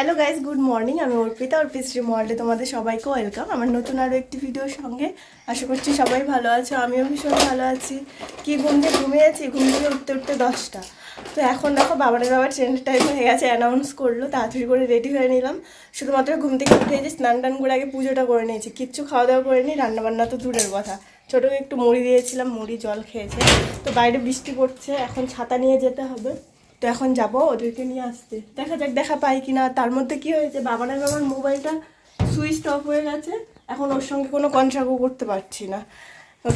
Hello guys, good morning. আমি অর্পিতা, অর্পিশ্রী মডেলে তোমাদের সবাইকে ওয়েলকাম আমার নতুন আরও একটি ভিডিওর সঙ্গে। আশা করছি সবাই ভালো আছো, আমিও ভীষণ ভালো আছি। কি ঘুম থেকে ঘুমিয়েছি, ঘুম থেকে উঠতে উঠতে 10টা। তো এখন দেখো বাবার ট্রেনের টাইম হয়ে গেছে, অ্যানাউন্স করলো। তাড়াতাড়ি করে রেডি হয়ে নিলাম। শুধুমাত্র ঘুম থেকে উঠে যে স্নান টান করে আগে পুজোটা করে নিয়েছি, কিচ্ছু খাওয়া দাওয়া করে নিই, রান্নাবান্না তো দূরের কথা। ছোটোকে একটু মুড়ি দিয়েছিলাম, মুড়ি জল খেয়েছে। তো বাইরে বৃষ্টি পড়ছে, এখন ছাতা নিয়ে যেতে হবে। তো এখন যাবো ওদেরকে নিয়ে আসতে, দেখা যাক দেখা পাই কিনা। তার মধ্যে কি হয়েছে, বাবার মোবাইলটা সুইচ অফ হয়ে গেছে। এখন ওর সঙ্গে কোনো কন্ট্যাক্টও করতে পারছি না।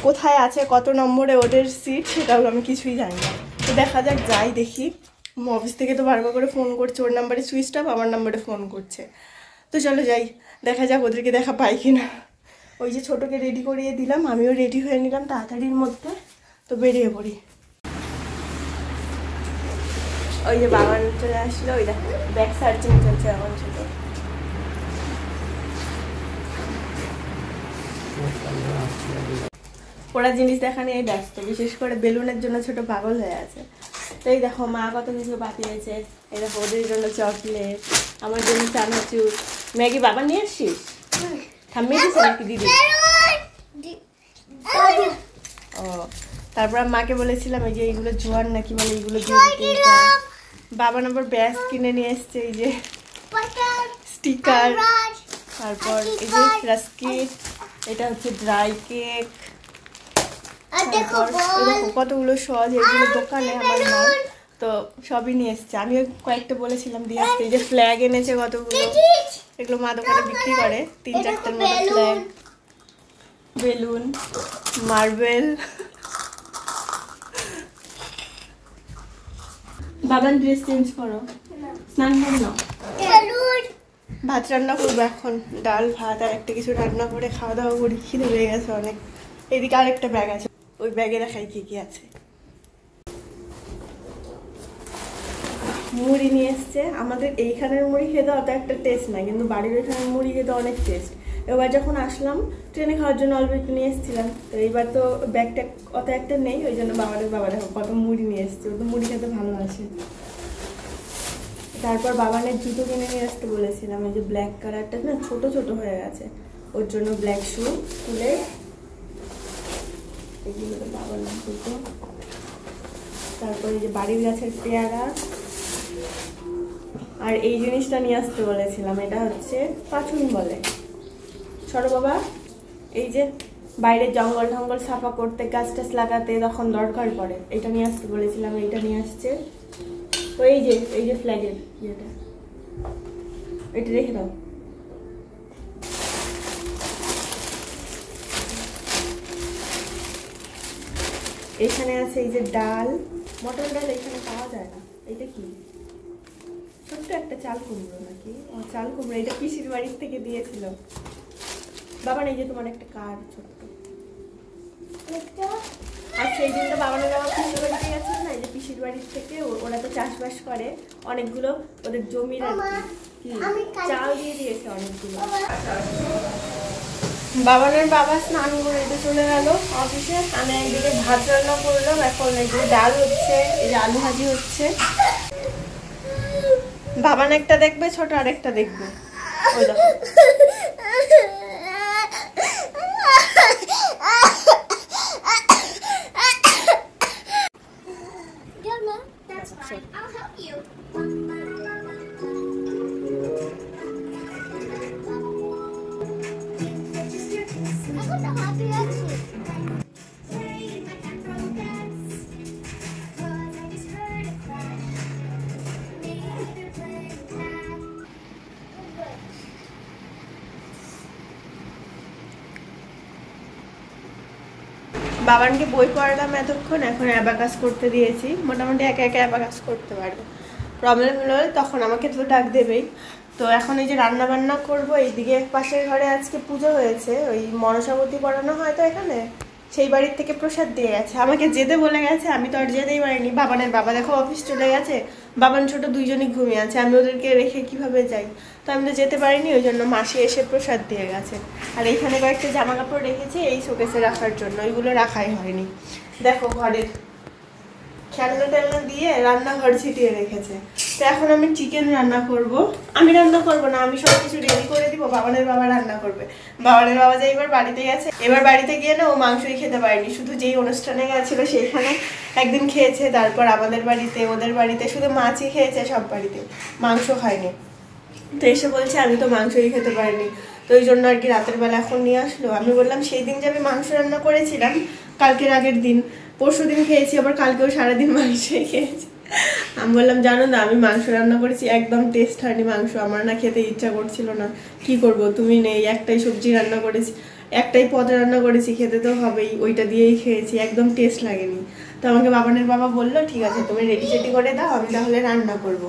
কোথায় আছে, কত নম্বরে ওদের সিট, সেটাও আমি কিছুই জানি না। তো দেখা যাক, যাই দেখি। অফিস থেকে তো বারবার করে ফোন করছে, ওর নাম্বারে সুইচ অফ, আমার নাম্বারে ফোন করছে। তো চলো যাই, দেখা যাক ওদেরকে দেখা পাই কিনা। ওই যে ছোটোকে রেডি করিয়ে দিলাম, আমিও রেডি হয়ে নিলাম তাড়াতাড়ির মধ্যে। তো বেরিয়ে পড়ি। ওই যে বাগান চলে আসলো, ওই দেখো ব্যাগ সার্চিং চলছে এখন। ছোট ওরা জিনিস দেখা নিয়ে ব্যস্ত, বিশেষ করে বেলুনের জন্য ছোট পাগল হয়ে আছে। তো এই দেখো মা কত কিছু পাঠিয়েছে। এই দেখো ওদের জন্য চকলেট, আমার জন্য চানাচুর, ম্যাগি। বাবা নিয়ে আসছিস? থামিয়ে দিচ্ছে নাকি দিদি? ও, তারপর মাকে বলেছিলাম এই যে এইগুলো জোয়ার নাকি বলে, এইগুলো দিয়ে দিতে। বাবা নাম্বার ব্যাস কিনে নিয়ে এসছে, এই যে স্টিকার, তারপর এই যে রাস্কিট, এটা হচ্ছে ড্রাই কেক, কতগুলো সজ, এগুলো দোকানে আমার মা। তো সবই নিয়ে এসছে, আমিও কয়েকটা বলেছিলাম দিয়ে আসতে। এই যে ফ্ল্যাগ এনেছে কতগুলো, এগুলো মা দোকানে বিক্রি করে, 3-4টার মতো ফ্ল্যাগ, বেলুন, মার্বেল। বাবার ড্রেস চেঞ্জ করো, স্নান করে নাও। ভাত রান্না করবো এখন, ডাল ভাত আর একটা কিছু রান্না করে খাওয়া দাওয়া করি, খিদে হয়ে গেছে অনেক। এদিকে আরেকটা ব্যাগ আছে, ওই ব্যাগে দেখাই কি কি আছে। মুড়ি নিয়ে এসছে। আমাদের এইখানের মুড়ি খেতে অত একটা টেস্ট না, কিন্তু বাড়ির ওইখানের মুড়ি খেতে অনেক টেস্ট। এবার যখন আসলাম ট্রেনে খাওয়ার জন্য অল্প একটু নিয়ে এসেছিলাম। তো এইবার তো ব্যাগটা অত একটা নেই, ওই জন্য বাবা দেখো কত মুড়ি নিয়ে এসছে, ও তো মুড়ি খেতে ভালোবাসে। তারপর বাবানের জুতো কিনে নিয়ে আসতে বলেছিলাম, এই যে ব্ল্যাক কালারটা না ছোট ছোট হয়ে গেছে, ওর জন্য ব্ল্যাক শু খুলে এগুলো তো বাবানের জুতো। তারপর এই যে বাড়ির গাছের পেয়ারা, আর এই জিনিসটা নিয়ে আসতে বলেছিলাম, এটা হচ্ছে পাঁচুন বলে। ছোট বাবা, এই যে বাইরের জঙ্গল টঙ্গল সাফা করতে, গাছ টাছ লাগাতে তখন দরকার পড়ে, এটা নিয়ে আসতে বলেছিলাম, এইটা নিয়ে আসছে। তো এই যে ফ্ল্যাগের ইয়েটা, এটা রেখে দাও। এখানে আছে এই যে ডাল, মটর ডাল এখানে পাওয়া যায় না। এটা কি, ছোট্ট একটা চাল কুমড়ো নাকি? ও চাল কুমড়ো, এটা পিসির বাড়ির থেকে দিয়েছিল বাবা। এই যে তোমার একটা কার ছোট্ট। আর সেই দিনটা বাবা পিসির বাড়িতে গেছিল না, এই যে পিসির বাড়ির থেকে ওরা তো চাষবাস করে, অনেকগুলো ওদের জমির আর কি চাল দিয়ে দিয়েছে অনেকগুলো। বাবা স্নান করে এটা চলে গেল অফিসে। আমি একদিকে ভাত রান্না করলাম, এখন এই যে ডাল হচ্ছে, এই যে আলু ভাজি হচ্ছে। বাবান একটা দেখবে, ছোট আরেকটা দেখবে। ওই দেখো বাবানকে বই পড়ালাম এতক্ষণ, এখন অ্যাবাকাস করতে দিয়েছি। মোটামুটি একা একা অ্যাবাকাস করতে পারবে। প্রবলেম হলো তখন আমাকে তো ডাক দেবেই। তো এখন এই যে রান্না বান্না করবো। এইদিকে পাশের ঘরে আজকে পুজো হয়েছে, ওই মনসাবতী পড়ানো হয় তো এখানে, সেই বাড়ির থেকে প্রসাদ দিয়ে গেছে, আমাকে যেতে বলে গেছে। আমি তো আর যেতেই পারিনি। বাবানের বাবা দেখো অফিস চলে গেছে, বাবান ছোট দুইজনই ঘুমিয়ে আছে, আমি ওদেরকে রেখে কিভাবে যাই? তো আমি তো যেতে পারিনি, ওই জন্য মাসি এসে প্রসাদ দিয়ে গেছে। আর এইখানে কয়েকটা জামা কাপড় রেখেছি এই শোকেসে রাখার জন্য, ওইগুলো রাখাই হয়নি। দেখো ঘরের খেলনা টেলনা দিয়ে রান্নাঘর ছিটিয়ে রেখেছে। তো এখন আমি চিকেন রান্না করব। আমি রান্না করব না, আমি সব কিছু রেডি করে দিব, বাবানের বাবা রান্না করবে। বাবানের বাবা যে এবার বাড়িতে গেছে, এবার বাড়িতে গিয়ে না ও মাংসই খেতে পারেনি, শুধু যেই অনুষ্ঠানে গেছিল সেইখানে একদিন খেয়েছে, তারপর আমাদের বাড়িতে ওদের বাড়িতে শুধু মাছই খেয়েছে, সব বাড়িতে মাংস খায়নি। তো এসে বলছে আমি তো মাংসই খেতে পারিনি, তো ওই জন্য আর কি রাতের বেলা এখন নিয়ে আসলো। আমি বললাম সেই দিন যে আমি মাংস রান্না করেছিলাম কালকের আগের দিন, পরশু দিন খেয়েছি, আবার কালকেও সারাদিন মাংসই খেয়েছি। আমি বললাম জানো না আমি মাংস রান্না করেছি, একদম টেস্ট হয়নি মাংস, আমার না খেতে ইচ্ছা করছিল না, কি করব তুমি নেই, একটাই সবজি রান্না করেছি, একটাই পদ রান্না করেছি, খেতে তো হবেই, ওইটা দিয়েই খেয়েছি, একদম টেস্ট লাগেনি। তো আমাকে বাবানের বাবা বললো ঠিক আছে তুমি রেডি চেডি করে দাও, আমি তাহলে রান্না করব।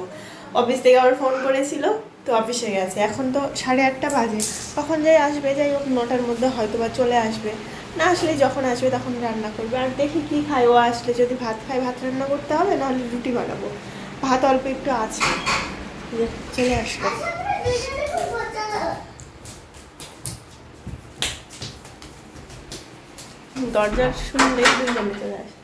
অফিস থেকে আবার ফোন করেছিল, তো অফিসে গেছে, এখন তো 8:30 বাজে, কখন যাই আসবে, যাই হোক 9টার মধ্যে হয়তো বা চলে আসবে, না আসলে যখন আসবে তখন রান্না করবে। আর দেখি কি খায়, ও আসলে যদি ভাত খায় ভাত রান্না করতে হবে, নাহলে রুটি বানাবো, ভাত অল্প একটু আছে, চলে আসবে। দরজার শুনলে দুইজনে চলে আসে।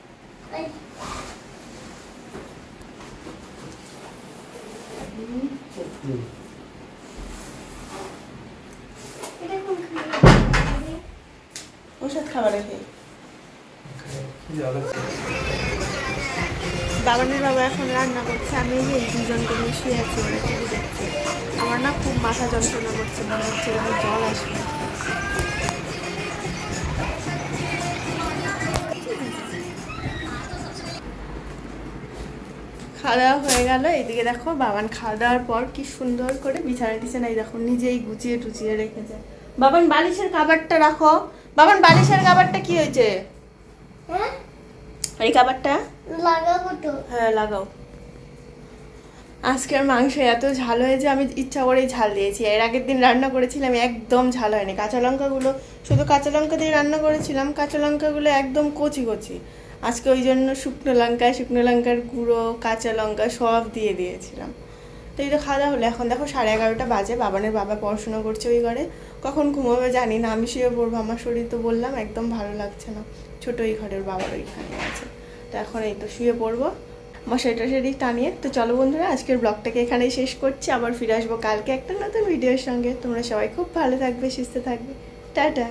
ওষুধ খাবার রেখে বাবানের বাবা এখন রান্না করছে, আমি এই দুজনকে নিয়ে শুয়ে আছি, ওরা টিভি দেখছে। আমার না খুব মাথা যন্ত্রণা করছে, মনে হচ্ছে আমার জল আসবে। খাওয়া দাওয়া হয়ে গেল, এইদিকে দেখো বাবান খাওয়া দাওয়ার পর কি সুন্দর করে বিছানা টিছানা এই দেখো নিজেই গুছিয়ে টুচিয়ে রেখেছে। বাবান বালিশের খাবারটা রাখো, বাবান বালিশের খাবারটা কি হয়েছে, এই খাবারটা লাগাবো তো, হ্যাঁ লাগাও। আজকের মাংস এত ঝাল হয়েছে, আমি ইচ্ছা করেই ঝাল দিয়েছি, এর আগের দিন রান্না করেছিলাম একদম ঝাল হয়নি, কাঁচা লঙ্কাগুলো শুধু কাঁচা লঙ্কা দিয়ে রান্না করেছিলাম, কাঁচা লঙ্কাগুলো একদম কচি কচি, আজকে ওই জন্য শুকনো লঙ্কার গুঁড়ো কাঁচা লঙ্কা সব দিয়ে দিয়েছিলাম। তো এই তো খাওয়া দাওয়া হলো, এখন দেখো 11:30 বাজে, বাবানের বাবা পড়াশোনা করছে ওই ঘরে, কখন ঘুমাবে জানি না, আমি শুয়ে পড়বো, আমার শরীর তো বললাম একদম ভালো লাগছে না, ছোট ওই ঘরের বাবার ওইখানে আছে, তো এখন এই তো শুয়ে পড়বো মশারি টশারি টানিয়ে। তো চলো বন্ধুরা আজকের ব্লগটাকে এখানেই শেষ করছি, আবার ফিরে আসবো কালকে একটা নতুন ভিডিওর সঙ্গে। তোমরা সবাই খুব ভালো থাকবে, সুস্থ থাকবে, টাটা।